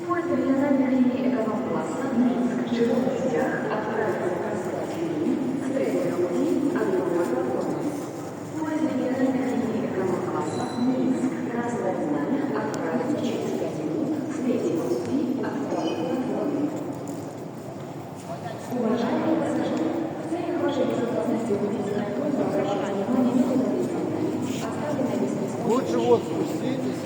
Поезд региональной линии эконом-класса Минск, Черногория отправится в Краснодар-Тюмень с третьего пути от Нового. Поезд региональной линии эконом-класса Минск, Краснодар-Тюмень отправится через 5 минут с третьего пути от Нового. Уважаемые пассажиры, в целях вашей безопасности убедительное просьба обращать внимание на предупреждения, оставленные без присмотра. Лучше вот спуститесь.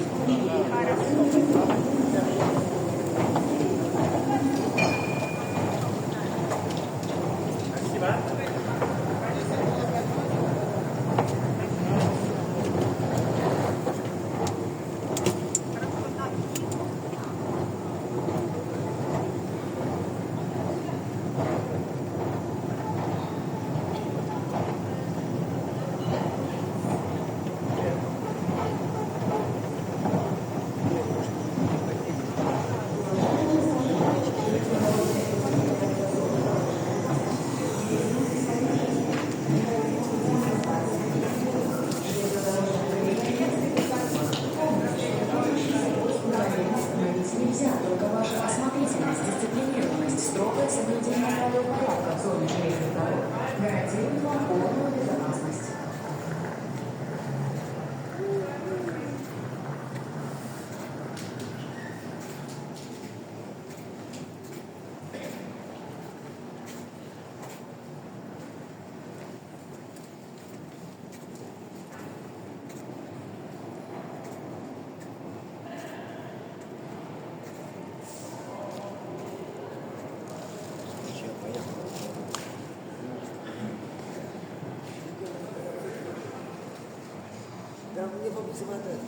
Нельзя, только ваша осмотрительность, дисциплинированность, строгое соблюдение правил порядка в зоне железных дорог гарантирует вам полную безопасность. Да, мне бабу заводать.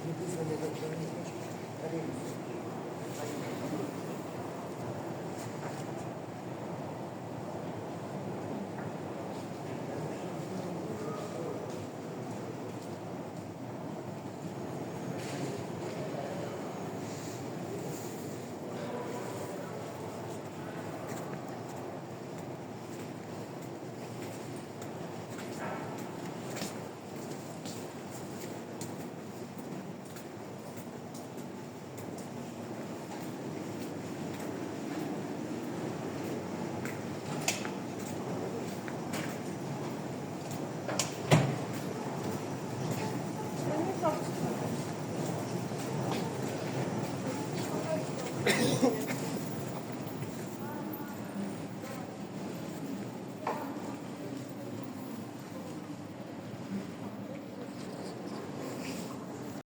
Не вызвали, как же не Thank you.